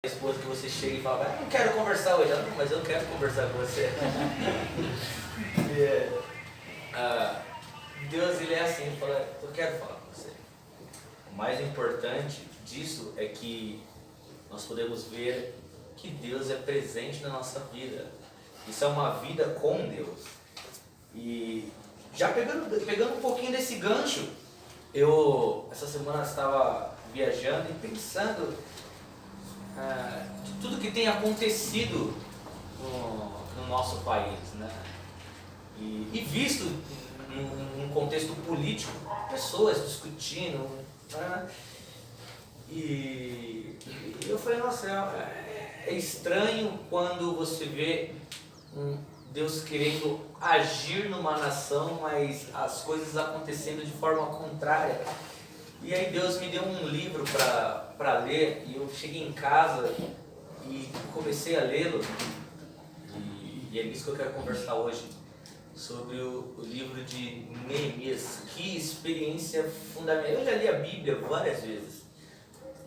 esposa que você chega e fala, não quero conversar hoje, não, mas eu quero conversar com você. Deus, ele é assim, ele fala, eu quero falar com você. O mais importante disso é que nós podemos ver que Deus é presente na nossa vida. Isso é uma vida com Deus. E já pegando um pouquinho desse gancho, eu essa semana estava viajando e pensando de tudo que tem acontecido no nosso país, né? E visto num contexto político, pessoas discutindo, né? E eu falei, nossa, é estranho quando você vê Deus querendo agir numa nação, mas as coisas acontecendo de forma contrária. E aí Deus me deu um livro para ler, e eu cheguei em casa e comecei a lê-lo, e é isso que eu quero conversar hoje, sobre o livro de Neemias. Que experiência fundamental. Eu já li a Bíblia várias vezes,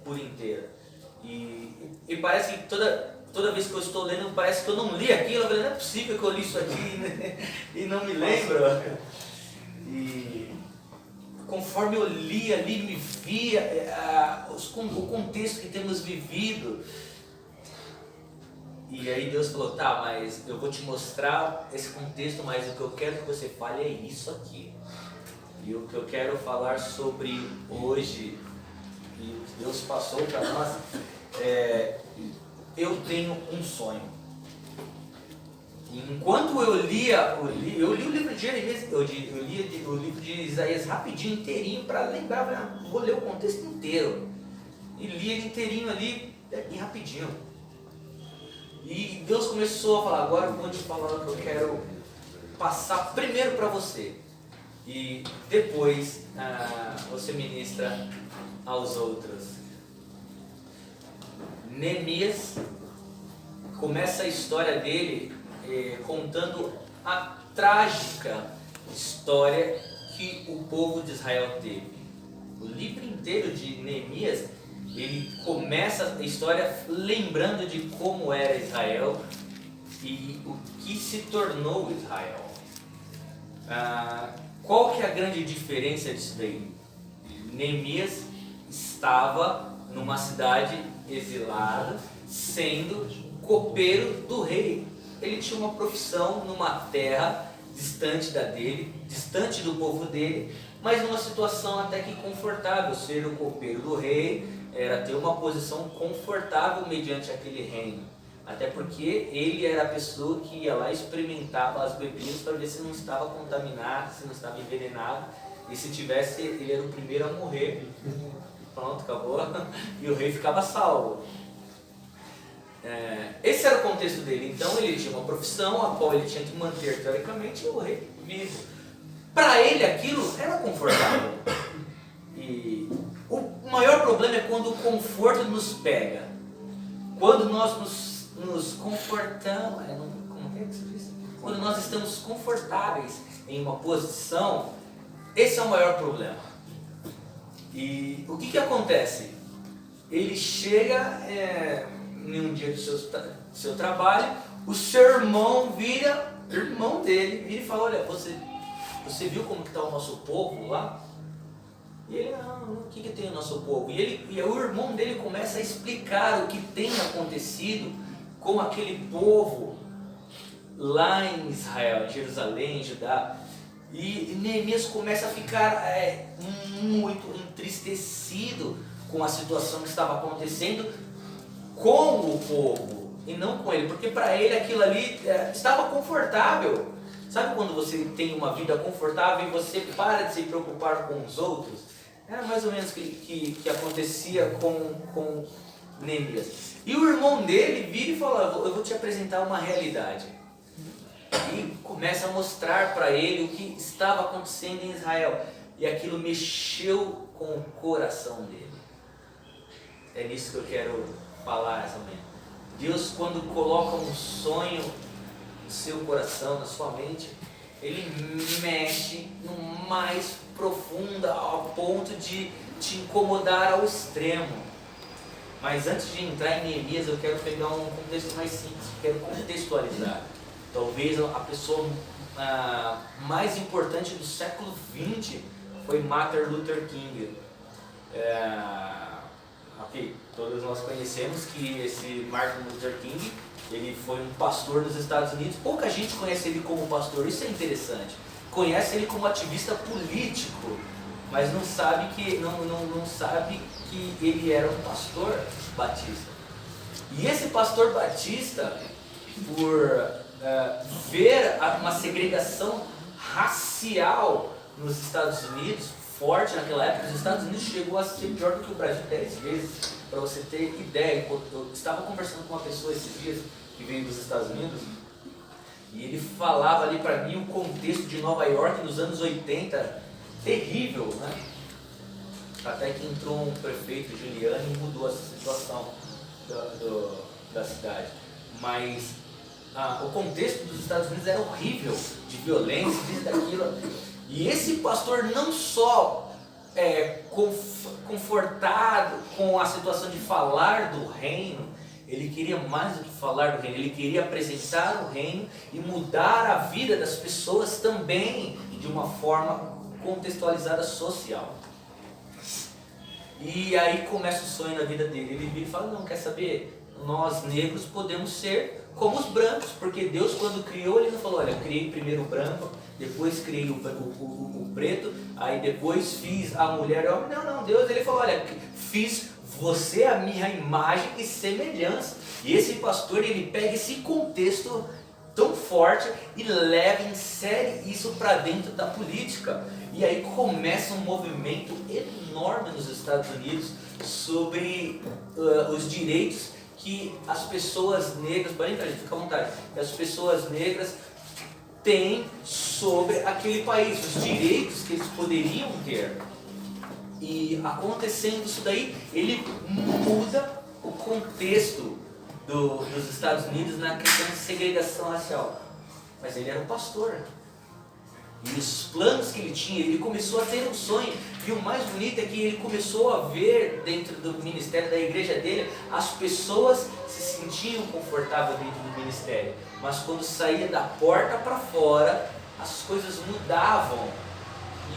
por inteira, e parece que toda vez que eu estou lendo, parece que eu não li aquilo. Eu falei, não é possível que eu li isso aqui, né? E não me lembro. E conforme eu li ali, me via o contexto que temos vivido. E aí Deus falou, tá, mas eu vou te mostrar esse contexto, mas o que eu quero que você fale é isso aqui. E o que eu quero falar sobre hoje, e o que Deus passou para nós, eu tenho um sonho. E enquanto eu li o livro de Jeremias, eu li o livro de Isaías rapidinho, inteirinho, para lembrar, vou ler o contexto inteiro. E li ele inteirinho ali, e rapidinho. E Deus começou a falar, agora eu vou te falar o que eu quero passar primeiro para você. E depois você ministra aos outros. Neemias começa a história dele contando a trágica história que o povo de Israel teve. O livro inteiro de Neemias, ele começa a história lembrando de como era Israel e o que se tornou Israel. Qual que é a grande diferença disso daí? Neemias estava numa cidade exilada, sendo copeiro do rei. Ele tinha uma profissão numa terra distante da dele, distante do povo dele, mas numa situação até que confortável. Ser o copeiro do rei era ter uma posição confortável mediante aquele reino. Até porque ele era a pessoa que ia lá e experimentava as bebidas para ver se não estava contaminado, se não estava envenenado. E se tivesse, ele era o primeiro a morrer. Pronto, acabou. E o rei ficava salvo. Esse era o contexto dele. Então ele tinha uma profissão a qual ele tinha que manter teoricamente o rei vivo. Para ele aquilo era confortável. E o maior problema é quando o conforto nos pega. Quando nós nos confortamos, como é que se diz? Quando nós estamos confortáveis em uma posição, esse é o maior problema. E o que acontece? Ele chega em um dia do seu trabalho, o seu irmão irmão dele, vira e fala, olha, você viu como que está o nosso povo lá? E ele, o que tem o nosso povo? E o irmão dele começa a explicar o que tem acontecido com aquele povo lá em Israel, em Jerusalém, em Judá. E Neemias começa a ficar muito entristecido com a situação que estava acontecendo com o povo e não com ele, porque para ele aquilo ali estava confortável. Sabe quando você tem uma vida confortável e você para de se preocupar com os outros? Era mais ou menos o que acontecia com Neemias. E o irmão dele vira e fala, eu vou te apresentar uma realidade. E começa a mostrar para ele o que estava acontecendo em Israel. E aquilo mexeu com o coração dele. É nisso que eu quero falar essa manhã. Deus, quando coloca um sonho no seu coração, na sua mente, Ele mexe no mais profundo, ao ponto de te incomodar ao extremo. Mas antes de entrar em Neemias, eu quero pegar um contexto mais simples, quero contextualizar. Talvez a pessoa mais importante do século XX foi Martin Luther King. Ok, todos nós conhecemos que esse Martin Luther King, ele foi um pastor nos Estados Unidos. Pouca gente conhece ele como pastor, isso é interessante. Conhece ele como ativista político, mas não sabe que, não sabe que ele era um pastor batista. E esse pastor batista, por ver uma segregação racial nos Estados Unidos, forte naquela época, os Estados Unidos chegou a ser pior do que o Brasil 10 vezes, para você ter ideia. Eu estava conversando com uma pessoa esses dias, que veio dos Estados Unidos, e ele falava ali para mim o contexto de Nova York nos anos 80, terrível, né? Até que entrou um prefeito, Giuliani, e mudou essa situação da cidade. Mas o contexto dos Estados Unidos era horrível, de violência, disso, daquilo. E esse pastor não só confortado com a situação de falar do reino, ele queria mais do que falar do reino, ele queria apresentar o reino e mudar a vida das pessoas também de uma forma contextualizada social. E aí começa o sonho na vida dele. Ele vira e fala: não, quer saber? Nós negros podemos ser como os brancos, porque Deus, quando criou, ele não falou: olha, eu criei primeiro o branco, depois criei o preto, aí depois fiz a mulher e o homem. Não, Deus, ele falou: olha, fiz você a minha imagem e semelhança. E esse pastor, ele pega esse contexto tão forte e leva, insere isso para dentro da política. E aí começa um movimento enorme nos Estados Unidos sobre os direitos que as pessoas negras, pode entrar, fica à vontade, que as pessoas negras têm sobre aquele país, os direitos que eles poderiam ter. E acontecendo isso daí, ele muda o contexto dos Estados Unidos na questão de segregação racial. Mas ele era um pastor. E os planos que ele tinha, ele começou a ter um sonho. E o mais bonito é que ele começou a ver dentro do ministério da igreja dele, as pessoas se sentiam confortáveis dentro do ministério. Mas quando saía da porta para fora, as coisas mudavam.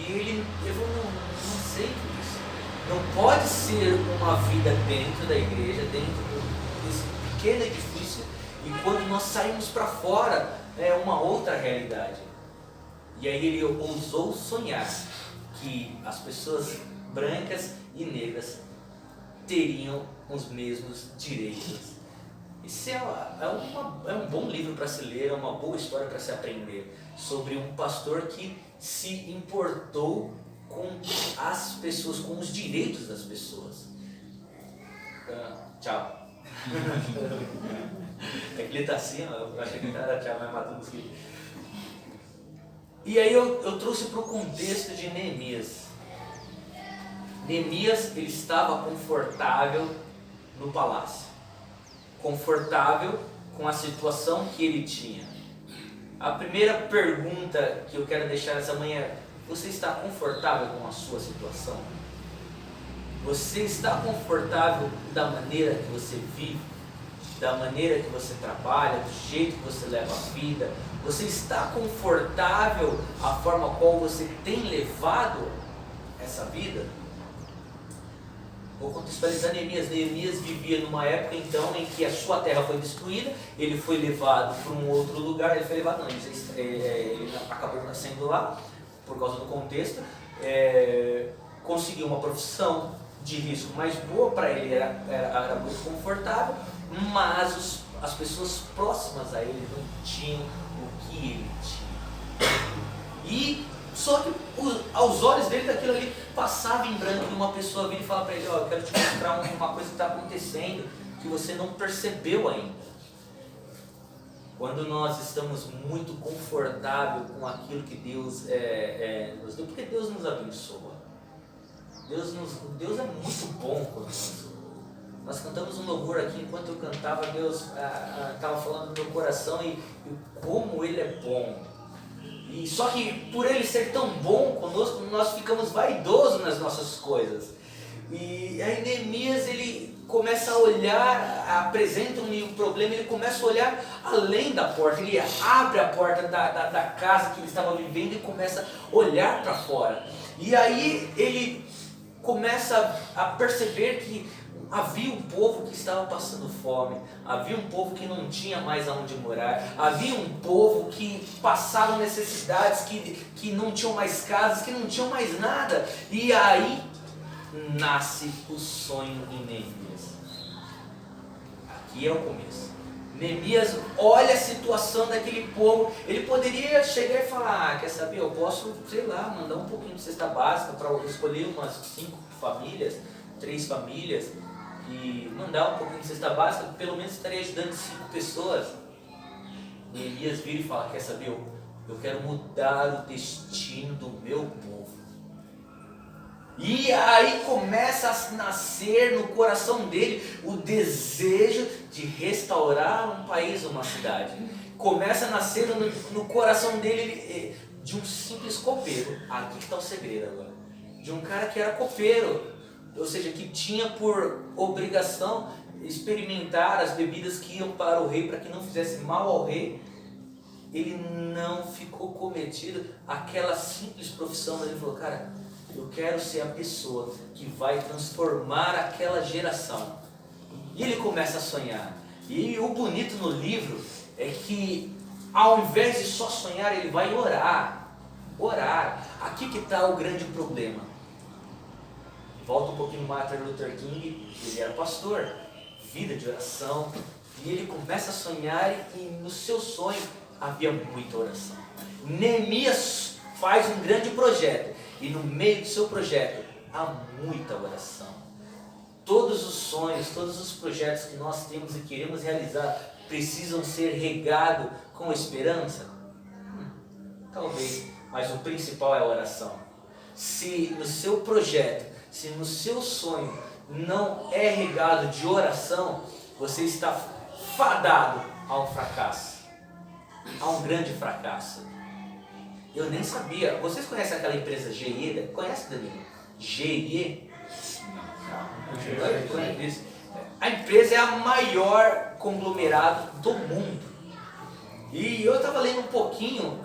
E ele falou: não sei isso. Não pode ser uma vida dentro da igreja, dentro desse pequeno edifício, e quando nós saímos para fora, é uma outra realidade. E aí ele ousou sonhar que as pessoas brancas e negras teriam os mesmos direitos. Esse é um bom livro para se ler, é uma boa história para se aprender, sobre um pastor que se importou com as pessoas, com os direitos das pessoas. Tchau. É que ele está assim, eu achei que era tchau, mas matando os filhos. E aí eu trouxe para o contexto de Neemias. Neemias, ele estava confortável no palácio, confortável com a situação que ele tinha. A primeira pergunta que eu quero deixar essa manhã é: você está confortável com a sua situação? Você está confortável da maneira que você vive? Da maneira que você trabalha, do jeito que você leva a vida? Você está confortável a forma qual você tem levado essa vida? Vou contextualizar Neemias. Neemias vivia numa época então em que a sua terra foi destruída, ele foi levado para um outro lugar, ele acabou nascendo lá, por causa do contexto, conseguiu uma profissão de risco mais boa, para ele era muito confortável, mas as pessoas próximas a ele não tinham o que ele tinha. E só que aos olhos dele daquilo ali passava em branco, e uma pessoa vinha e falava para ele: eu quero te mostrar uma coisa que está acontecendo que você não percebeu ainda. Quando nós estamos muito confortáveis com aquilo que Deus nos deu, porque Deus nos abençoa. Deus é muito bom conosco. Nós cantamos um louvor aqui, enquanto eu cantava, Deus estava falando no meu coração e como Ele é bom. E só que por Ele ser tão bom conosco, nós ficamos vaidosos nas nossas coisas. E aí Neemias, ele começa a olhar, apresentam-lhe o problema, ele começa a olhar além da porta, ele abre a porta da casa que ele estava vivendo e começa a olhar para fora. E aí ele começa a perceber que havia um povo que estava passando fome, havia um povo que não tinha mais aonde morar, havia um povo que passava necessidades, que não tinham mais casas, que não tinham mais nada. E aí nasce o sonho de Neemias. Aqui é o começo. Neemias olha a situação daquele povo. Ele poderia chegar e falar: quer saber, eu posso, sei lá, mandar um pouquinho de cesta básica para escolher umas 5 famílias, 3 famílias, e mandar um pouquinho de cesta básica, pelo menos estaria ajudando 5 pessoas. Neemias vira e fala: quer saber, eu quero mudar o destino do meu povo. E aí começa a nascer no coração dele o desejo de restaurar um país, uma cidade. Começa a nascer no coração dele de um simples copeiro. Aqui que está o segredo agora. De um cara que era copeiro, ou seja, que tinha por obrigação experimentar as bebidas que iam para o rei, para que não fizesse mal ao rei. Ele não ficou cometido aquela simples profissão, mas ele falou: cara, eu quero ser a pessoa que vai transformar aquela geração. E ele começa a sonhar. E o bonito no livro é que, ao invés de só sonhar, ele vai orar. Orar. Aqui que está o grande problema. Volta um pouquinho mais, Martin Luther King, ele era pastor, vida de oração. E ele começa a sonhar e no seu sonho havia muita oração. Neemias faz um grande projeto. E no meio do seu projeto há muita oração. Todos os sonhos, todos os projetos que nós temos e queremos realizar precisam ser regados com esperança? Talvez, mas o principal é a oração. Se no seu projeto, se no seu sonho não é regado de oração, você está fadado a um fracasso, a um grande fracasso. Eu nem sabia. Vocês conhecem aquela empresa GE? Conhece, Danilo? GE? Não. A empresa é a maior conglomerado do mundo. E eu estava lendo um pouquinho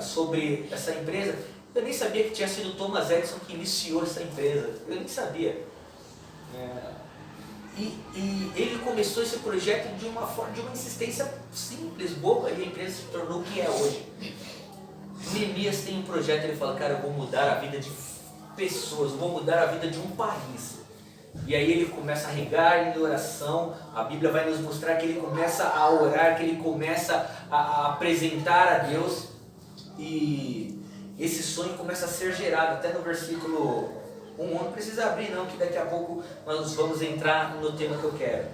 sobre essa empresa. Eu nem sabia que tinha sido Thomas Edison que iniciou essa empresa. Eu nem sabia. E ele começou esse projeto de uma forma, de uma insistência simples, boba, e a empresa se tornou o que é hoje. Neemias tem um projeto, ele fala: cara, eu vou mudar a vida de pessoas, eu vou mudar a vida de um país. E aí ele começa a regar em oração. A Bíblia vai nos mostrar que ele começa a orar, que ele começa a apresentar a Deus. E esse sonho começa a ser gerado, até no versículo 1, não precisa abrir não, que daqui a pouco nós vamos entrar no tema que eu quero.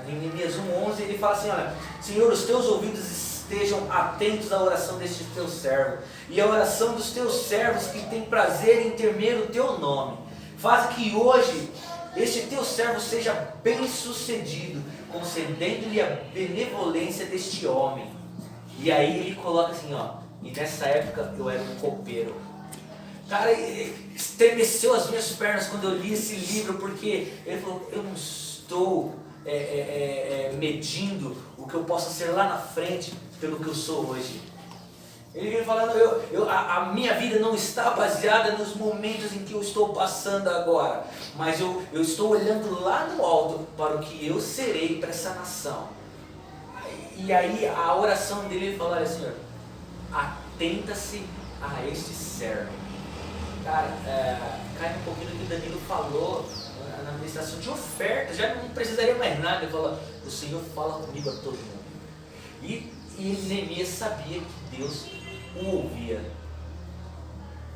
Em Neemias 1:11 ele fala assim: olha, Senhor, os teus ouvidos estejam atentos à oração deste teu servo e à oração dos teus servos que têm prazer em temer o teu nome. Faz que hoje este teu servo seja bem sucedido, concedendo-lhe a benevolência deste homem. E aí ele coloca assim, e nessa época eu era um copeiro. Cara, estremeceu as minhas pernas quando eu li esse livro, porque ele falou: eu não estou medindo o que eu possa ser lá na frente pelo que eu sou hoje. Ele vem falando: a minha vida não está baseada nos momentos em que eu estou passando agora, mas eu estou olhando lá no alto para o que eu serei para essa nação. E aí a oração dele, ele fala: olha, Senhor, atenta-se a este servo. Cara, cai um pouquinho do que o Danilo falou na administração de oferta, já não precisaria mais nada. Ele fala: o Senhor fala comigo a todo mundo. E Neemias sabia que Deus o ouvia.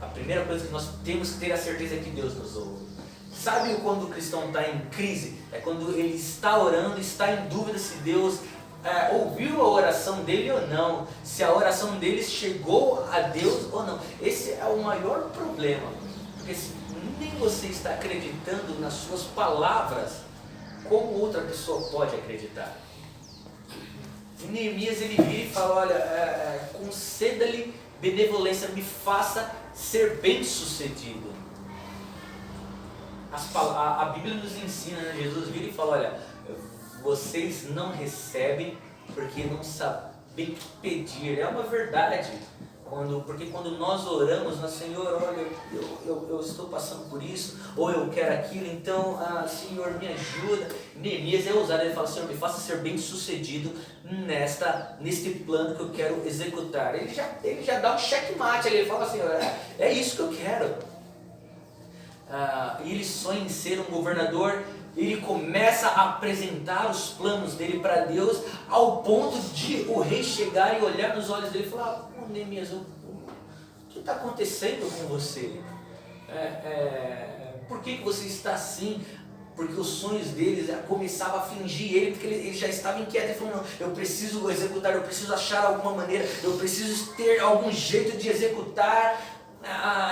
A primeira coisa que nós temos que ter a certeza é que Deus nos ouve. Sabe quando o cristão está em crise? É quando ele está orando, está em dúvida se Deus ouviu a oração dele ou não, se a oração dele chegou a Deus ou não. Esse é o maior problema, porque se nem você está acreditando nas suas palavras, como outra pessoa pode acreditar? E Neemias, ele vira e fala: olha, conceda-lhe benevolência, me faça ser bem sucedido. a Bíblia nos ensina, né? Jesus vira e fala, olha, vocês não recebem porque não sabem pedir. É uma verdade. Porque quando nós oramos, nós, Senhor, olha, eu estou passando por isso, ou eu quero aquilo, então, Senhor, me ajuda. Neemias é ousado, ele fala, Senhor, me faça ser bem sucedido neste plano que eu quero executar. Ele já dá um checkmate, ele fala assim, é isso que eu quero. Ele sonha em ser um governador, ele começa a apresentar os planos dele para Deus, ao ponto de o rei chegar e olhar nos olhos dele e falar, Neemias, o que está acontecendo com você? Por que você está assim? Porque os sonhos deles começavam a fingir ele, porque ele já estava inquieto, ele falou, não, eu preciso executar, eu preciso achar alguma maneira, eu preciso ter algum jeito de executar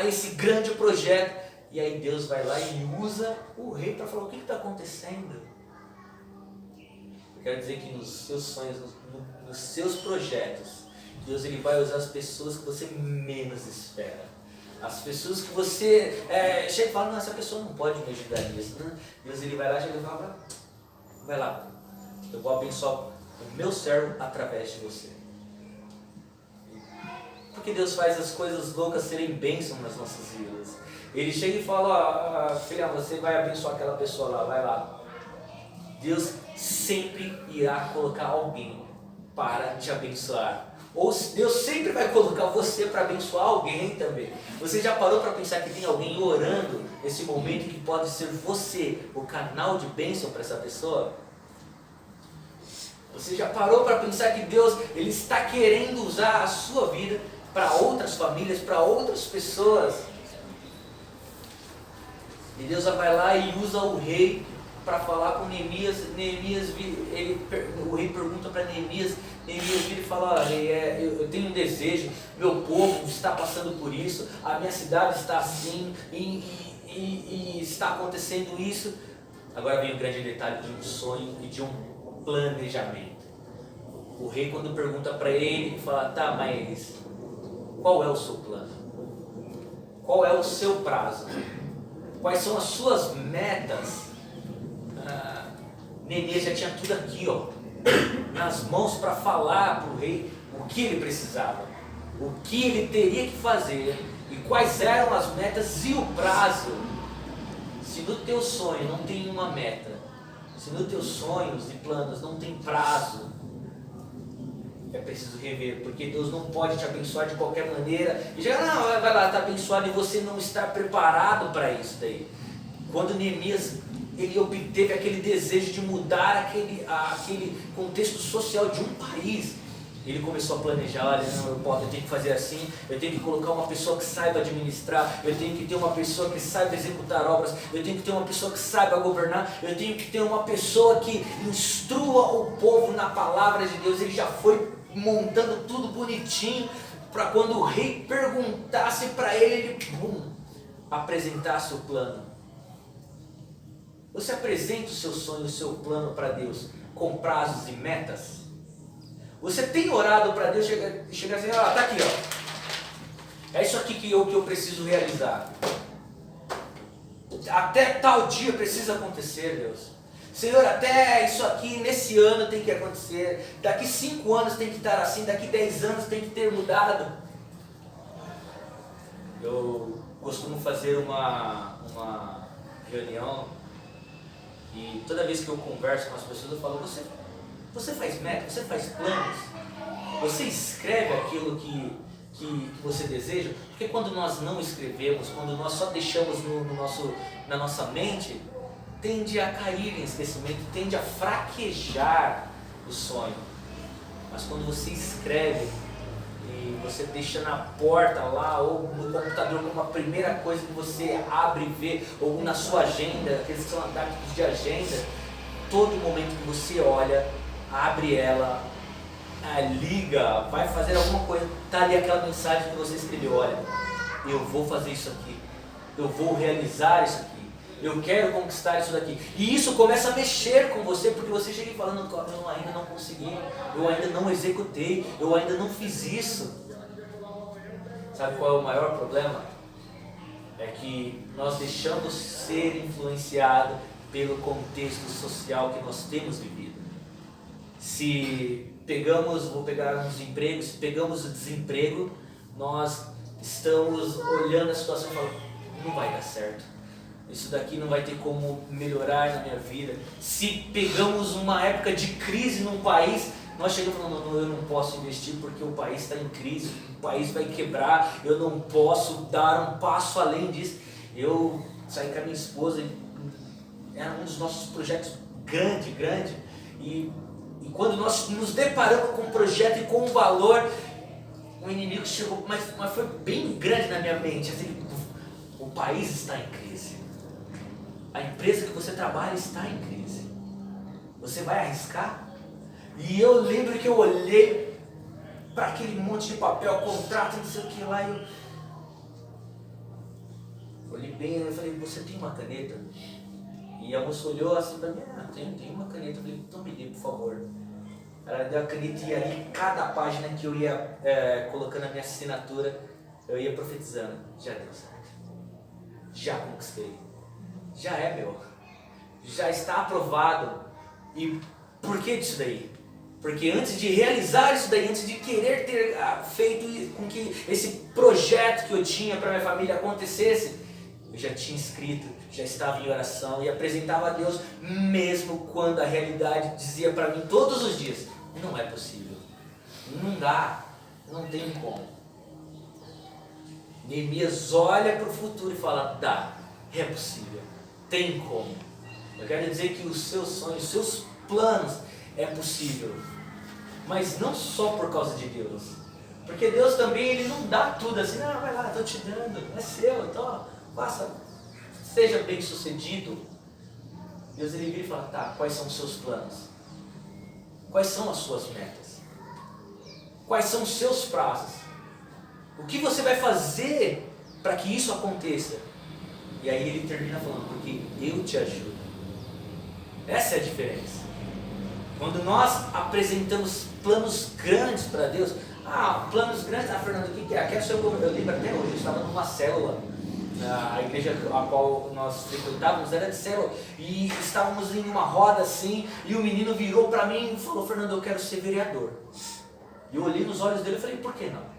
esse grande projeto. E aí Deus vai lá e usa o rei para falar, o que está acontecendo? Eu quero dizer que nos seus sonhos, nos seus projetos, Deus ele vai usar as pessoas que você menos espera. As pessoas que você chega e fala, não, essa pessoa não pode me ajudar nisso. Né? Deus ele vai lá e fala, vai lá, eu vou abençoar o meu servo através de você. Porque Deus faz as coisas loucas serem bênçãos nas nossas vidas. Ele chega e fala, filha, você vai abençoar aquela pessoa lá, vai lá. Deus sempre irá colocar alguém para te abençoar. Ou Deus sempre vai colocar você para abençoar alguém também. Você já parou para pensar que tem alguém orando nesse momento que pode ser você, o canal de bênção para essa pessoa? Você já parou para pensar que Deus ele está querendo usar a sua vida para outras famílias, para outras pessoas? E Deus vai lá e usa o rei para falar com Neemias. O rei pergunta para Neemias vira e fala, eu tenho um desejo, meu povo está passando por isso, a minha cidade está assim, e está acontecendo isso. Agora vem o grande detalhe de um sonho e de um planejamento. O rei, quando pergunta para ele, fala, tá, mas qual é o seu plano? Qual é o seu prazo? Quais são as suas metas? Neemias já tinha tudo aqui, nas mãos para falar para o rei o que ele precisava, o que ele teria que fazer e quais eram as metas e o prazo. Se no teu sonho não tem uma meta, se nos teus sonhos e planos não tem prazo, é preciso rever, porque Deus não pode te abençoar de qualquer maneira e já vai lá, está abençoado e você não está preparado para isso daí. Quando Neemias ele obteve aquele desejo de mudar aquele contexto social de um país, ele começou a planejar, olha, não, eu tenho que fazer assim, eu tenho que colocar uma pessoa que saiba administrar, eu tenho que ter uma pessoa que saiba executar obras, eu tenho que ter uma pessoa que saiba governar, eu tenho que ter uma pessoa que instrua o povo na palavra de Deus. Ele já foi montando tudo bonitinho, para quando o rei perguntasse para ele, apresentasse o plano. Você apresenta o seu sonho, o seu plano para Deus com prazos e metas? Você tem orado para Deus chegar assim, tá aqui, é isso aqui que eu preciso realizar. Até tal dia precisa acontecer, Deus. Senhor, até isso aqui nesse ano tem que acontecer. Daqui 5 anos tem que estar assim, daqui 10 anos tem que ter mudado. Eu costumo fazer uma reunião e toda vez que eu converso com as pessoas eu falo, você faz metas, você faz planos, você escreve aquilo que você deseja, porque quando nós não escrevemos, quando nós só deixamos na nossa mente, tende a cair em esquecimento, tende a fraquejar o sonho. Mas quando você escreve e você deixa na porta lá ou no computador como a primeira coisa que você abre e vê, ou na sua agenda, aqueles que são adaptos de agenda, todo momento que você olha, abre ela, liga, vai fazer alguma coisa, está ali aquela mensagem que você escreveu, olha, eu vou fazer isso aqui, eu vou realizar isso aqui, eu quero conquistar isso daqui. E isso começa a mexer com você, porque você chega e fala, não, eu ainda não consegui, eu ainda não executei, eu ainda não fiz isso. Sabe qual é o maior problema? é que nós deixamos ser influenciados pelo contexto social que nós temos vivido. Se pegamos, vou pegar uns empregos, se pegamos o desemprego, nós estamos olhando a situação e falando, não vai dar certo. Isso daqui não vai ter como melhorar na minha vida. Se pegamos uma época de crise num país, nós chegamos falando, não, eu não posso investir porque o país está em crise, o país vai quebrar, eu não posso dar um passo além disso. Eu saí com a minha esposa, era um dos nossos projetos grande, e quando nós nos deparamos com um projeto e com um valor, o inimigo chegou, mas foi bem grande na minha mente, assim, o país está em crise, a empresa que você trabalha está em crise, você vai arriscar? E eu lembro que eu olhei para aquele monte de papel, contrato, não sei o que lá, e eu olhei bem e falei, você tem uma caneta? E a moça olhou assim para mim, tem uma caneta. Eu falei, então me dê, por favor. Ela deu a caneta e ali, cada página que eu ia colocando a minha assinatura, eu ia profetizando. Já deu certo. Já conquistei. Já é meu. Já está aprovado. E por que disso daí? Porque antes de realizar isso daí, antes de querer ter feito com que esse projeto que eu tinha para minha família acontecesse, eu já tinha escrito, já estava em oração e apresentava a Deus, mesmo quando a realidade dizia para mim todos os dias, não é possível, não dá, não tem como. Neemias olha para o futuro e fala, dá, é possível, tem como. Eu quero dizer que os seus sonhos, os seus planos é possível, mas não só por causa de Deus, porque Deus também ele não dá tudo assim, não, vai lá, estou te dando, é seu, então faça, seja bem sucedido. Deus ele vira e fala, tá, quais são os seus planos? Quais são as suas metas? Quais são os seus prazos? O que você vai fazer para que isso aconteça? E aí ele termina falando, porque eu te ajudo. Essa é a diferença. Quando nós apresentamos planos grandes para Deus, planos grandes, Fernando, o que é? Eu lembro até hoje, eu estava numa célula, a igreja a qual nós frequentávamos era de célula, e estávamos em uma roda assim, e o menino virou para mim e falou, Fernando, eu quero ser vereador. E eu olhei nos olhos dele e falei, por que não?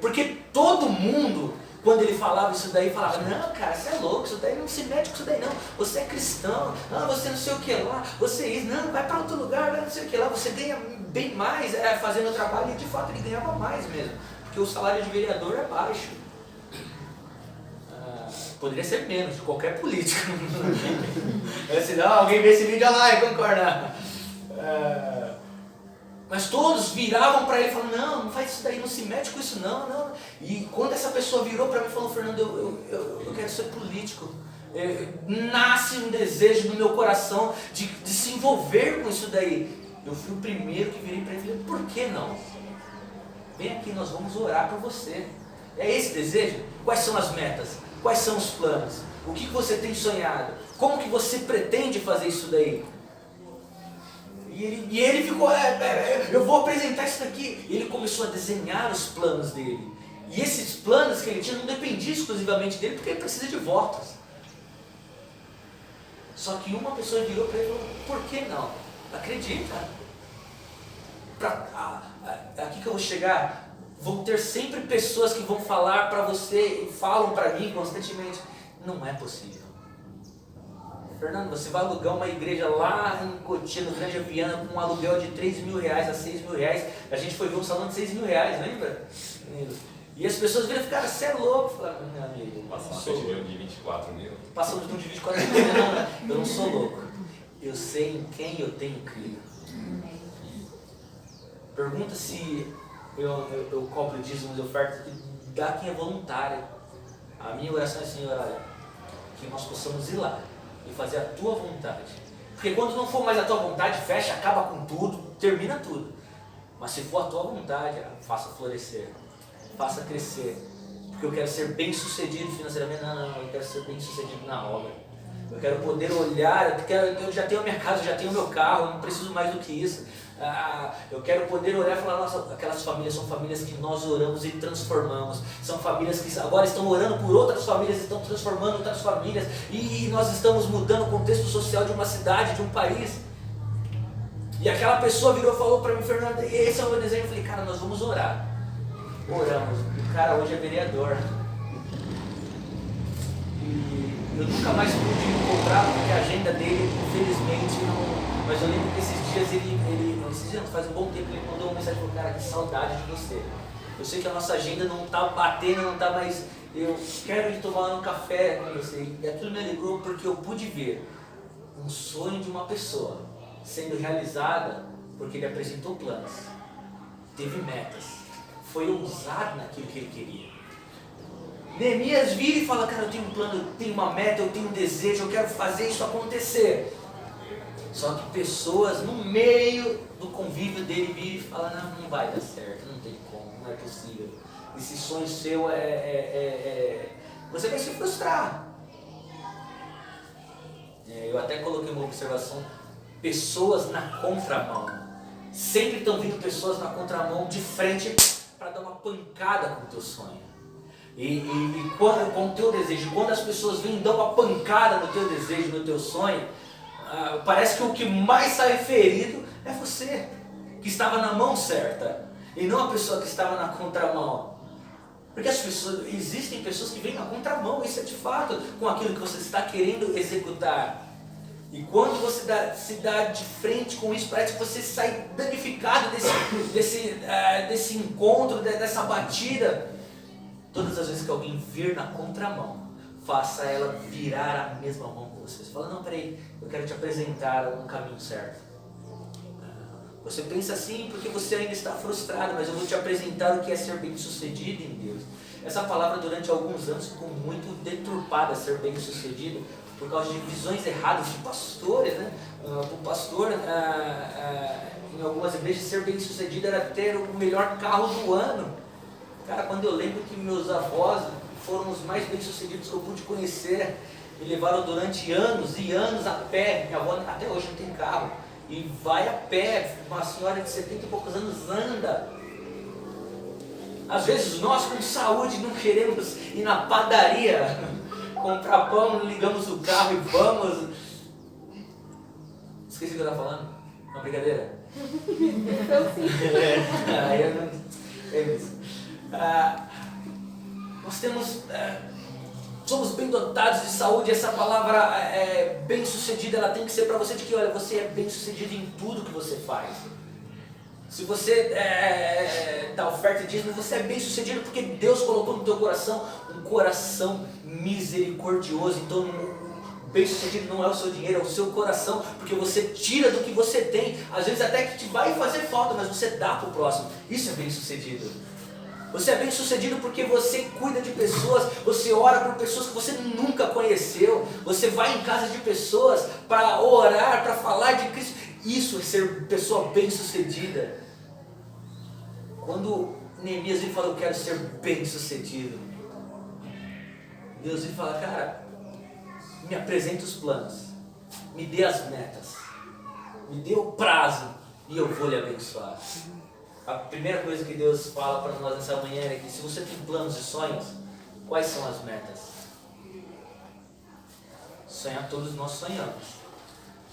Porque todo mundo, quando ele falava isso daí, falava, não cara, você é louco, isso daí não se mete com isso daí não, você é cristão, você não sei o que lá, você é isso, não, vai para outro lugar, não sei o que lá, você ganha bem mais fazendo o trabalho, e de fato ele ganhava mais mesmo, porque o salário de vereador é baixo. Poderia ser menos de qualquer político. Se não, alguém vê esse vídeo lá e concorda. Mas todos viravam para ele e falavam, não faz isso daí, não se mete com isso não. E quando essa pessoa virou para mim e falou, Fernando, eu quero ser político. Nasce um desejo no meu coração de se envolver com isso daí. Eu fui o primeiro que virei para ele e falei, por que não? Vem aqui, nós vamos orar por você. É esse desejo? Quais são as metas? Quais são os planos? O que você tem sonhado? Como que você pretende fazer isso daí? E ele ficou, eu vou apresentar isso daqui. E ele começou a desenhar os planos dele. E esses planos que ele tinha não dependiam exclusivamente dele, porque ele precisa de votos. Só que uma pessoa virou para ele e falou, por que não? Acredita. Aqui que eu vou chegar, vão ter sempre pessoas que vão falar para você e falam para mim constantemente, não é possível. Fernando, você vai alugar uma igreja lá em Cotia, no Grande Viana, com um aluguel de R$3.000 a R$6.000. A gente foi ver um salão de R$6.000, lembra? E as pessoas viram e ficaram, você é louco. Falaram, meu amigo, passamos de 24 mil. Passamos de um de 24 mil, não, eu não sou louco. Eu sei em quem eu tenho crido. Pergunta se eu cobro dízimos e ofertas, dá quem é voluntário. A minha oração é, Senhor, olha, que nós possamos ir lá e fazer a tua vontade. Porque quando não for mais a tua vontade, fecha, acaba com tudo, termina tudo. Mas se for a tua vontade, faça florescer, faça crescer. Porque eu quero ser bem sucedido financeiramente, não, eu quero ser bem sucedido na obra. Eu quero poder olhar, eu já tenho a minha casa, eu já tenho o meu carro, eu não preciso mais do que isso. Eu quero poder olhar e falar, nossa, aquelas famílias são famílias que nós oramos e transformamos. São famílias que agora estão orando por outras famílias, estão transformando outras famílias. E nós estamos mudando o contexto social de uma cidade, de um país. E aquela pessoa virou e falou para mim, Fernando, esse é o meu desenho. Eu falei, cara, nós vamos orar. Oramos. O cara hoje é vereador. E eu nunca mais pude encontrar, porque a agenda dele, infelizmente, não... Mas eu lembro que esses dias esses dias, faz um bom tempo, ele mandou uma mensagem e falou, cara, que saudade de você. Eu sei que a nossa agenda não está batendo, não está mais... Eu quero ir tomar um café com você. E aquilo me alegrou porque eu pude ver um sonho de uma pessoa sendo realizada porque ele apresentou planos, teve metas, foi ousado naquilo que ele queria. Neemias vira e fala, cara, eu tenho um plano, eu tenho uma meta, eu tenho um desejo, eu quero fazer isso acontecer. Só que pessoas no meio do convívio dele viram e falam, não vai dar certo, não tem como, não é possível. Esse sonho seu você vai se frustrar. Eu até coloquei uma observação, pessoas na contramão. Sempre estão vindo pessoas na contramão de frente para dar uma pancada com o teu sonho. E quando, com o teu desejo, quando as pessoas vêm e dão uma pancada no teu desejo, no teu sonho, parece que o que mais sai ferido é você, que estava na mão certa, e não a pessoa que estava na contramão. Porque existem pessoas que vêm na contramão, isso é de fato, com aquilo que você está querendo executar. E quando você se dá de frente com isso, parece que você sai danificado desse encontro, dessa batida. Todas as vezes que alguém vir na contramão, faça ela virar a mesma mão com você. Você fala, não, peraí, eu quero te apresentar um caminho certo. Você pensa assim porque você ainda está frustrado, mas eu vou te apresentar o que é ser bem-sucedido em Deus. Essa palavra durante alguns anos ficou muito deturpada, ser bem-sucedido, por causa de visões erradas de pastores, né? O pastor, em algumas igrejas, ser bem-sucedido era ter o melhor carro do ano. Cara, quando eu lembro que meus avós foram os mais bem-sucedidos que eu pude conhecer, me levaram durante anos e anos a pé. Minha avó até hoje não tem carro. E vai a pé, uma senhora de 70 e poucos anos anda. Às vezes nós com saúde não queremos ir na padaria comprar pão, ligamos o carro e vamos. Esqueci o que eu estava falando? Uma brincadeira? Eu sim. É isso. Nós temos... somos bem dotados de saúde. Essa palavra bem sucedida, ela tem que ser para você de que, olha, você é bem sucedido em tudo que você faz. Se você dá oferta e dízimo, você é bem sucedido porque Deus colocou no teu coração um coração misericordioso. Então bem sucedido não é o seu dinheiro, é o seu coração, porque você tira do que você tem, às vezes até que te vai fazer falta, mas você dá para o próximo. Isso é bem sucedido. Você é bem sucedido porque você cuida de pessoas, você ora por pessoas que você nunca conheceu, você vai em casa de pessoas para orar, para falar de Cristo. Isso é ser pessoa bem sucedida. Quando Neemias ele fala, eu quero ser bem sucedido, Deus ele fala, cara, me apresenta os planos, me dê as metas, me dê o prazo e eu vou lhe abençoar. A primeira coisa que Deus fala para nós nessa manhã é que se você tem planos e sonhos, quais são as metas? Sonhar, todos nós sonhamos.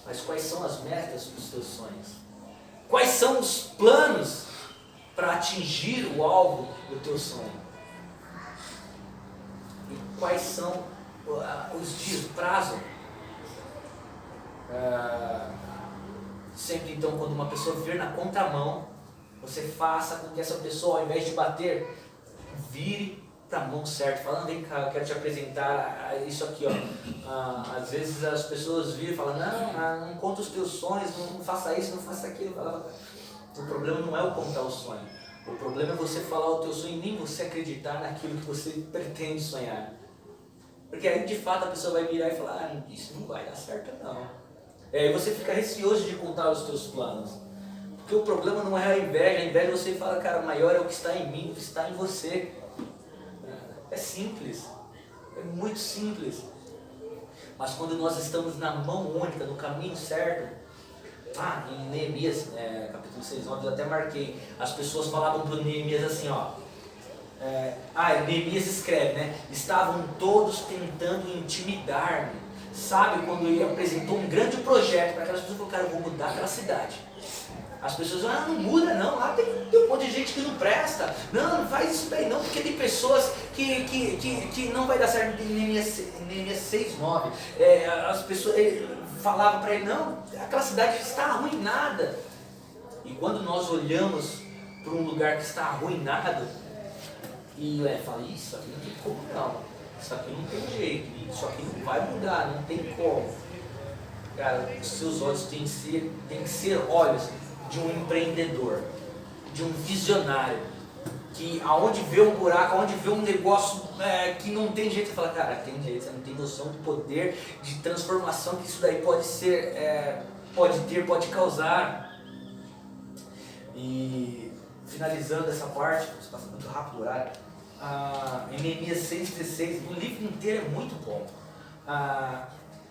Mas quais são as metas dos teus sonhos? Quais são os planos para atingir o alvo do teu sonho? E quais são os dias, o prazo? Sempre então, quando uma pessoa vir na contramão, você faça com que essa pessoa, ao invés de bater, vire para a mão certa, falando, vem cá, eu quero te apresentar isso aqui, ó. Às vezes as pessoas viram e falam, não conta os teus sonhos, não faça isso, não faça aquilo. O problema não é o contar o sonho, o problema é você falar o teu sonho e nem você acreditar naquilo que você pretende sonhar. Porque aí de fato a pessoa vai virar e falar, isso não vai dar certo não. E você fica receoso de contar os teus planos. Porque o problema não é a inveja você fala, cara, maior é o que está em mim, o que está em você. É simples, é muito simples. Mas quando nós estamos na mão única, no caminho certo, Em Neemias, capítulo 6, 9, eu até marquei. As pessoas falavam para Neemias assim, Neemias escreve, né? Estavam todos tentando intimidar-me. Sabe, quando ele apresentou um grande projeto para aquelas pessoas, falaram, cara, eu vou mudar aquela cidade. As pessoas falam, não muda não, lá tem um monte de gente que não presta. Não faz isso daí não, porque tem pessoas que não vai dar certo. Em Neemias 6, 9, as pessoas falavam para ele, não, aquela cidade está arruinada. E quando nós olhamos para um lugar que está arruinado, e fala, isso aqui não tem como não, isso aqui não tem jeito, isso aqui não vai mudar, não tem como. Cara, os seus olhos têm que ser olhos de um empreendedor, de um visionário, que aonde vê um buraco, aonde vê um negócio que não tem jeito, você fala, cara, tem jeito, você não tem noção do poder de transformação que isso daí pode causar. E finalizando essa parte, você passa muito rápido o horário, em Neemias 6,16, o livro inteiro é muito bom.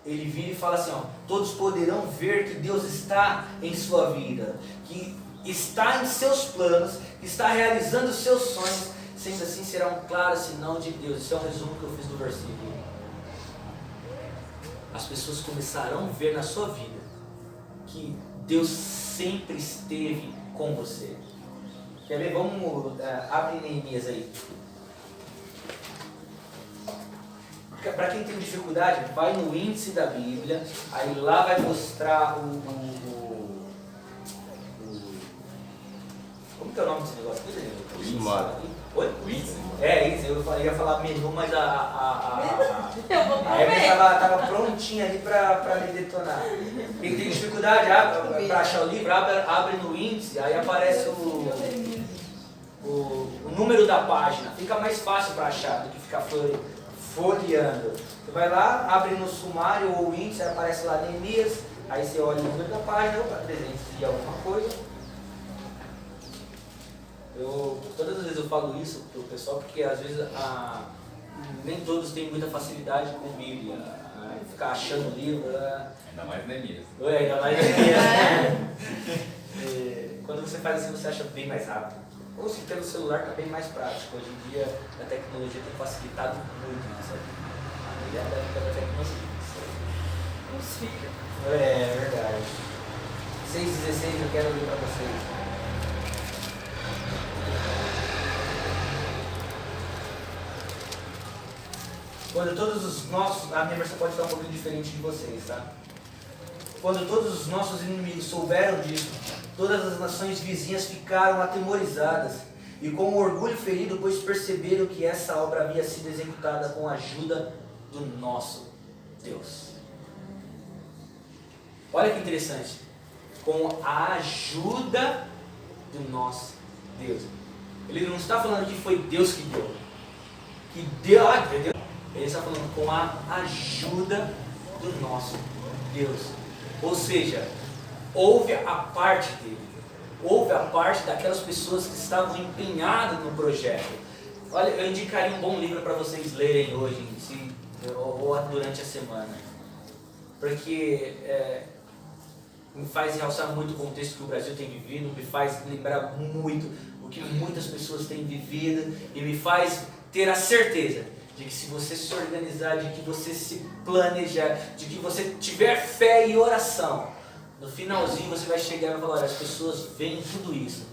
Ele vira e fala assim, todos poderão ver que Deus está em sua vida, que está em seus planos, que está realizando os seus sonhos, sendo assim será um claro sinal de Deus. Isso é um resumo que eu fiz do versículo. As pessoas começarão a ver na sua vida que Deus sempre esteve com você. Quer ver? Vamos, abre Neemias aí. Para quem tem dificuldade, vai no índice da Bíblia, aí lá vai mostrar como que é o nome desse negócio? O índice. Oi? O índice. Isso, eu ia falar menu, mas a Eu Evelyn estava prontinha ali para me detonar. Quem tem dificuldade para achar o livro, abre no índice, aí aparece o número da página. Fica mais fácil para achar do que ficar folheando. Você vai lá, abre no sumário ou o índice, aparece lá Neemias, aí você olha o número da página, para 300 e alguma coisa. Todas as vezes eu falo isso para o pessoal, porque às vezes nem todos têm muita facilidade com Bíblia, ficar achando livro. Ainda mais Neemias. Ainda mais Neemias. Quando você faz assim, você acha bem mais rápido. Ou se pelo celular está bem mais prático. Hoje em dia a tecnologia tem facilitado muito isso. A melhor da tecnologia. Fica. É verdade. 6,16 eu quero ler para vocês. Quando todos os nossos... A minha versão pode estar um pouquinho diferente de vocês, tá? Quando todos os nossos inimigos souberam disso, todas as nações vizinhas ficaram atemorizadas e com orgulho ferido, pois perceberam que essa obra havia sido executada com a ajuda do nosso Deus. Olha que interessante. Com a ajuda do nosso Deus. Ele não está falando que foi Deus que deu. Que deu, entendeu? Ele está falando com a ajuda do nosso Deus. Ou seja, houve a parte dele. Houve a parte daquelas pessoas que estavam empenhadas no projeto. Olha, eu indicaria um bom livro para vocês lerem hoje, ou durante a semana. Porque me faz realçar muito o contexto que o Brasil tem vivido, me faz lembrar muito o que muitas pessoas têm vivido e me faz ter a certeza de que se você se organizar, de que você se planejar, de que você tiver fé e oração, no finalzinho você vai chegar e vai falar, olha, as pessoas veem tudo isso,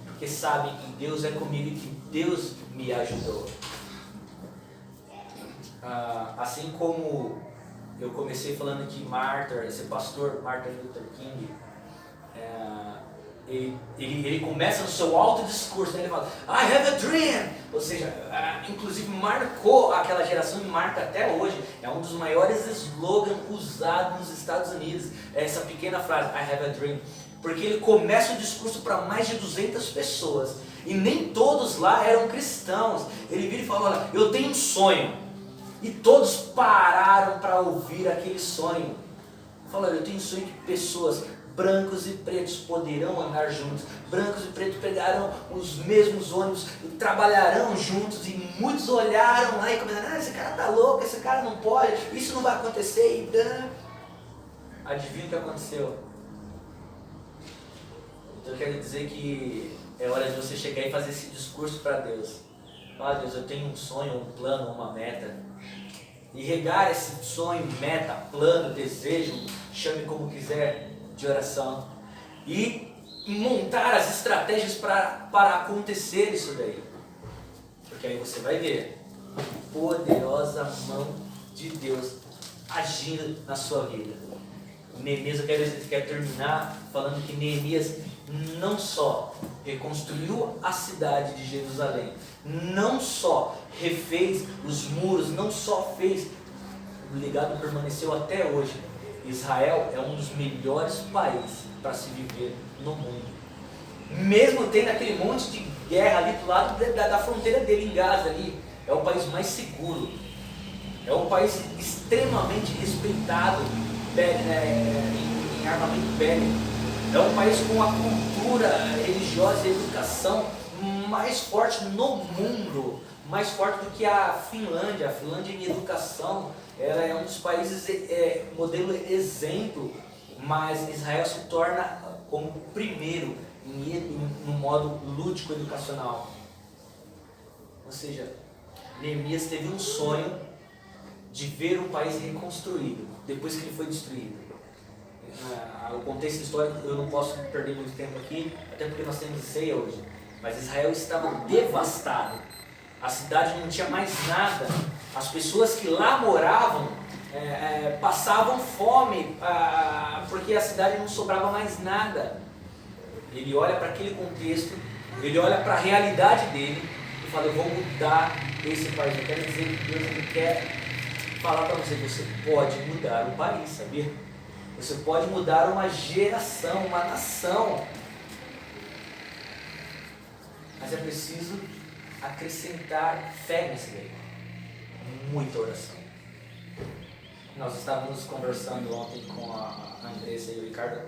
porque sabem que Deus é comigo e que Deus me ajudou. Assim como eu comecei falando que esse pastor, Martin Luther King, ele começa no seu alto discurso, né? Ele fala, I have a dream, ou seja, inclusive marcou aquela geração e marca até hoje, é um dos maiores slogans usados nos Estados Unidos, essa pequena frase, I have a dream, porque ele começa o discurso para mais de 200 pessoas, e nem todos lá eram cristãos. Ele vira e fala, olha, eu tenho um sonho, e todos pararam para ouvir aquele sonho. Fala, eu tenho um sonho que pessoas brancos e pretos poderão andar juntos, brancos e pretos pegarão os mesmos ônibus, trabalharão juntos, e muitos olharam lá e começaram, esse cara tá louco, esse cara não pode, isso não vai acontecer, e adivinha o que aconteceu? Então eu quero dizer que é hora de você chegar e fazer esse discurso para Deus. Fala, Deus, eu tenho um sonho, um plano, uma meta. E regar esse sonho, meta, plano, desejo, chame como quiser, de oração. E montar as estratégias para acontecer isso daí. Porque aí você vai ver a poderosa mão de Deus agindo na sua vida. Neemias, eu quero terminar falando que Neemias não só reconstruiu a cidade de Jerusalém, não só refez os muros, não só fez, o legado permaneceu até hoje. Israel é um dos melhores países para se viver no mundo. Mesmo tendo aquele monte de guerra ali do lado da fronteira dele em Gaza ali, é o país mais seguro. É um país extremamente respeitado em armamento bélico. É um país com a cultura religiosa e educação mais forte no mundo, mais forte do que a Finlândia. A Finlândia em educação, ela é um dos países modelo exemplo, mas Israel se torna como primeiro no modo lúdico educacional. Ou seja, Neemias teve um sonho de ver o país reconstruído depois que ele foi destruído. O contexto histórico eu não posso perder muito tempo aqui, até porque nós temos ceia hoje. Mas Israel estava devastado, a cidade não tinha mais nada, as pessoas que lá moravam passavam fome, porque a cidade não sobrava mais nada. Ele olha para aquele contexto, ele olha para a realidade dele e fala: eu vou mudar esse país. Eu quero dizer que Deus ele quer falar para você: você pode mudar o país, sabia? Você pode mudar uma geração, uma nação. Mas é preciso acrescentar fé nesse meio. Muita oração. Nós estávamos conversando ontem com a Andressa e o Ricardo.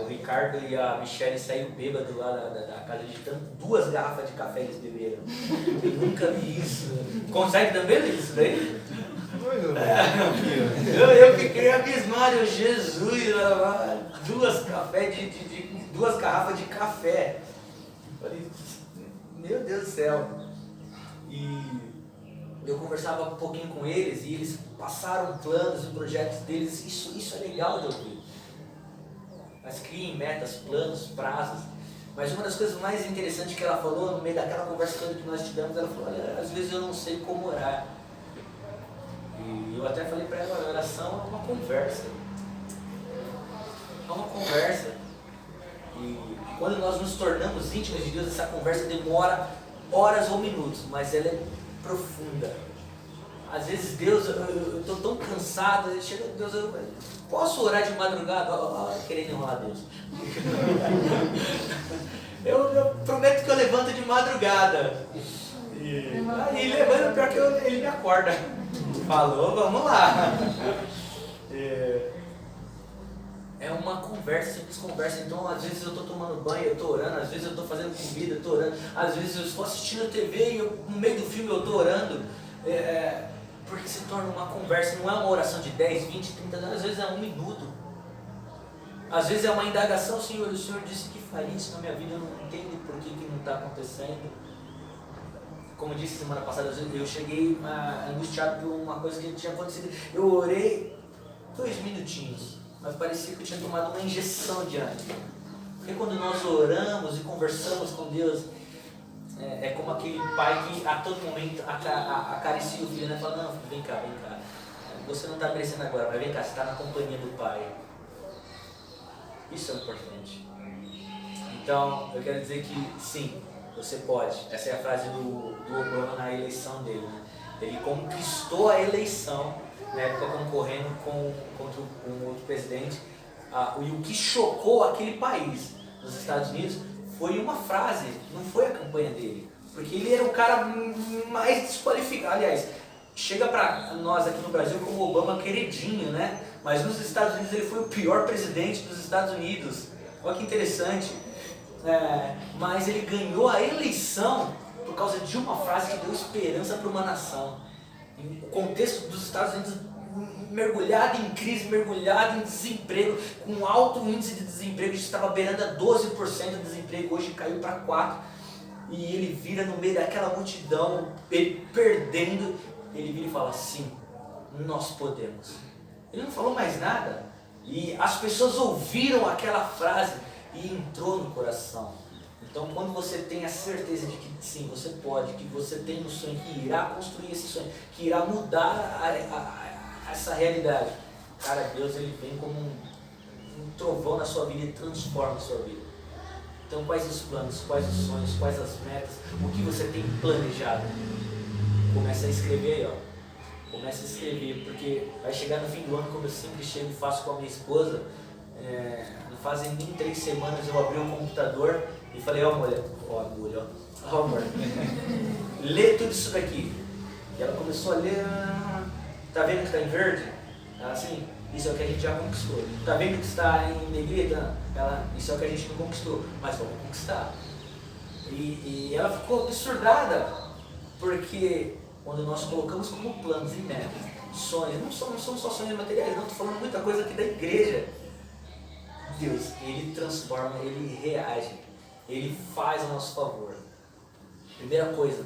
O Ricardo e a Michelle saíram bêbados lá da casa de tanto, 2 garrafas de café eles beberam. Eu nunca vi isso. Consegue também isso daí? Eu fiquei abismado, Jesus, 2 garrafas de café. Falei, meu Deus do céu. E eu conversava um pouquinho com eles e eles passaram planos e projetos deles. Isso é legal de ouvir. Mas criem metas, planos, prazos. Mas uma das coisas mais interessantes que ela falou no meio daquela conversa toda que nós tivemos, ela falou: olha, às vezes eu não sei como orar. E eu até falei para ela: a oração é uma conversa. É uma conversa. E quando nós nos tornamos íntimos de Deus, essa conversa demora horas ou minutos, mas ela é profunda. Às vezes Deus, eu estou tão cansado, chega Deus, eu posso orar de madrugada? Querendo enrolar Deus. eu prometo que eu levanto de madrugada. E levando, pior que ele me acorda. Falou, vamos lá. É uma conversa, simples conversa. Então, às vezes eu estou tomando banho, eu estou orando. Às vezes eu estou fazendo comida, eu estou orando. Às vezes eu estou assistindo a TV e no meio do filme eu estou orando. Porque se torna uma conversa, não é uma oração de 10, 20, 30 anos. Às vezes é 1 minuto. Às vezes é uma indagação: Senhor, o Senhor disse que faria isso na minha vida, eu não entendo por que não está acontecendo. Como eu disse semana passada, eu cheguei angustiado por uma coisa que tinha acontecido. Eu orei 2 minutinhos, mas parecia que eu tinha tomado uma injeção de ânimo. Porque quando nós oramos e conversamos com Deus, é como aquele pai que a todo momento acaricia o filho, né? Fala: não, filho, vem cá. Você não está merecendo agora, mas vem cá, você está na companhia do pai. Isso é importante. Então, eu quero dizer que sim, você pode. Essa é a frase do Obama na eleição dele, né? Ele conquistou a eleição, na época concorrendo contra um outro presidente. E o que chocou aquele país, nos Estados Unidos, foi uma frase, não foi a campanha dele. Porque ele era o cara mais desqualificado. Aliás, chega para nós aqui no Brasil como Obama queridinho, né? Mas nos Estados Unidos ele foi o pior presidente dos Estados Unidos. Olha que interessante. Mas ele ganhou a eleição por causa de uma frase que deu esperança para uma nação. O contexto dos Estados Unidos mergulhado em crise, mergulhado em desemprego, com alto índice de desemprego, estava beirando a 12% de desemprego, hoje caiu para 4%, e ele vira no meio daquela multidão, ele perdendo, ele vira e fala assim, nós podemos. Ele não falou mais nada, e as pessoas ouviram aquela frase, e entrou no coração. Então, quando você tem a certeza de que sim, você pode, que você tem um sonho, que irá construir esse sonho, que irá mudar essa realidade, cara, Deus ele vem como um trovão na sua vida e transforma a sua vida. Então, quais os planos, quais os sonhos, quais as metas, o que você tem planejado? Começa a escrever aí, ó. Começa a escrever, porque vai chegar no fim do ano, como eu sempre chego e faço com a minha esposa, não fazem nem 3 semanas eu abri o computador e falei, ó mulher, ó amor, lê tudo isso daqui. E ela começou a ler, tá vendo que está em verde? Ela assim, isso é o que a gente já conquistou. Tá vendo que está em negrita? Ela, isso é o que a gente não conquistou, mas vamos conquistar. E ela ficou absurdada, porque quando nós colocamos como planos e metas, sonhos, não somos só sonhos materiais, não, estou falando muita coisa aqui da igreja. Deus, Ele transforma, Ele reage, Ele faz a nosso favor. Primeira coisa,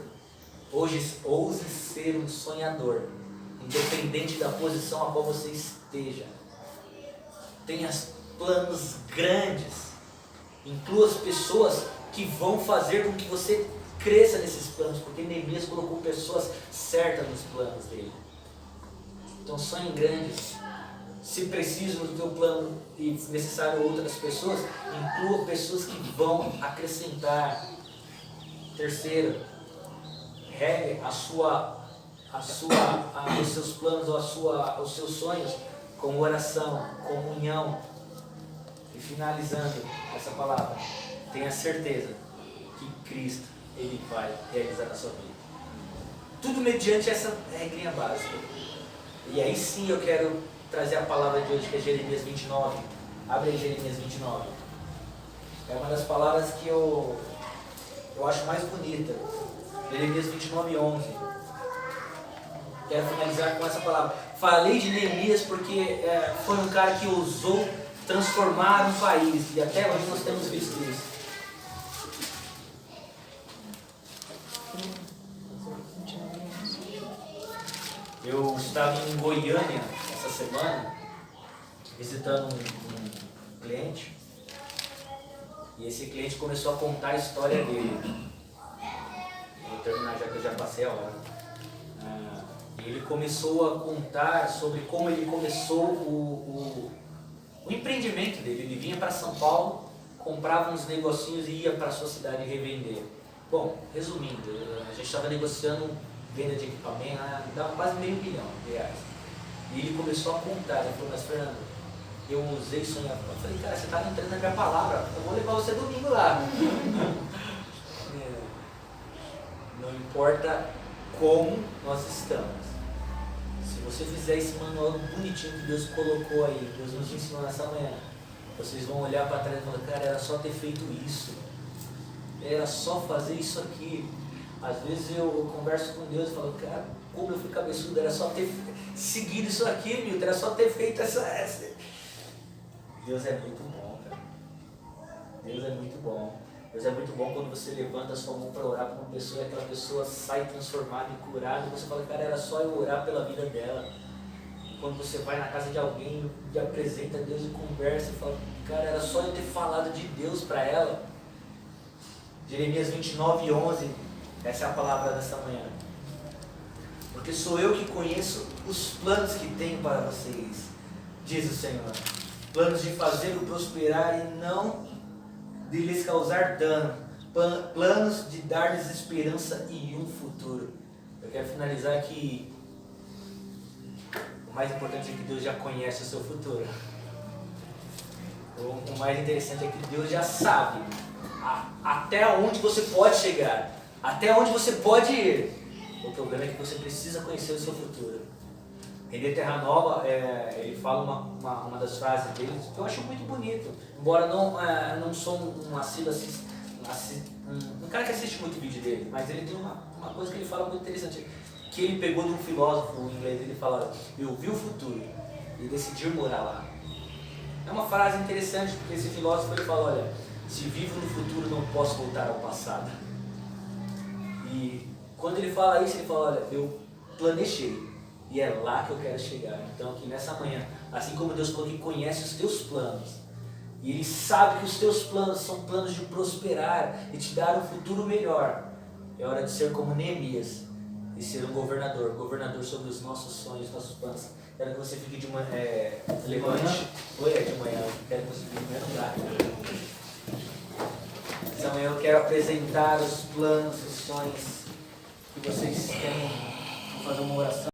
hoje ouse ser um sonhador, independente da posição a qual você esteja. Tenha planos grandes, inclua as pessoas que vão fazer com que você cresça nesses planos, porque Neemias colocou pessoas certas nos planos dele. Então sonhe grandes. Se preciso no teu plano e necessário outras pessoas, inclua pessoas que vão acrescentar. Terceiro, regue os seus planos ou os seus sonhos com oração, comunhão. E finalizando essa palavra, tenha certeza que Cristo Ele vai realizar na sua vida. Tudo mediante essa regrinha básica. E aí sim eu quero trazer a palavra de hoje, que é Jeremias 29. Abre aí Jeremias 29. É uma das palavras que eu acho mais bonita. Jeremias 29, 11. Quero finalizar com essa palavra. Falei de Neemias porque foi um cara que ousou transformar um país. E até hoje nós temos visto isso. Eu estava em Goiânia essa semana, visitando um cliente, e esse cliente começou a contar a história dele. Vou terminar já que eu já passei a hora. Ele começou a contar sobre como ele começou o empreendimento dele. Ele vinha para São Paulo, comprava uns negocinhos e ia para a sua cidade revender. Bom, resumindo, a gente estava negociando venda de equipamento, dava quase R$500 mil. E ele começou a contar, ele falou, mas Fernando, eu usei sonhar. Eu falei, cara, você está entrando na minha palavra, eu vou levar você domingo lá. Não importa como nós estamos. Se você fizer esse manual bonitinho que Deus colocou aí, Deus nos ensinou nessa manhã, vocês vão olhar para trás e falar, cara, era só ter feito isso. Era só fazer isso aqui. Às vezes eu converso com Deus e falo, cara, como eu fui cabeçudo, era só ter seguido isso aqui, Milton, era só ter feito essa. Deus é muito bom, cara. Deus é muito bom. Deus é muito bom quando você levanta a sua mão para orar para uma pessoa e aquela pessoa sai transformada e curada e você fala, cara, era só eu orar pela vida dela. E quando você vai na casa de alguém e apresenta a Deus e conversa e fala, cara, era só eu ter falado de Deus para ela. Jeremias 29, 11. Essa é a palavra dessa manhã. Porque sou eu que conheço os planos que tenho para vocês, diz o Senhor. Planos de fazê-lo prosperar e não de lhes causar dano. Planos de dar-lhes esperança e um futuro. Eu quero finalizar que o mais importante é que Deus já conhece o seu futuro. O mais interessante é que Deus já sabe até onde você pode chegar. Até onde você pode ir. O problema é que você precisa conhecer o seu futuro. René Terra Nova, ele fala uma das frases dele que eu acho muito bonito. Embora não sou um cara que assiste muito vídeo dele, mas ele tem uma coisa que ele fala muito interessante. que ele pegou de um filósofo inglês. Ele fala, eu vi o futuro e decidi morar lá. É uma frase interessante, porque esse filósofo ele fala, olha, se vivo no futuro não posso voltar ao passado. E quando ele fala isso, ele fala, olha, eu planejei e é lá que eu quero chegar. Então aqui nessa manhã, assim como Deus falou que conhece os teus planos, e Ele sabe que os teus planos são planos de prosperar e te dar um futuro melhor, é hora de ser como Neemias e ser um governador sobre os nossos sonhos, nossos planos. Quero que você fique de manhã, levante. Oi, é de manhã. Quero que você fique de manhã, não dá. Essa manhã eu quero apresentar os planos, os sonhos que vocês têm. Vou fazer uma oração.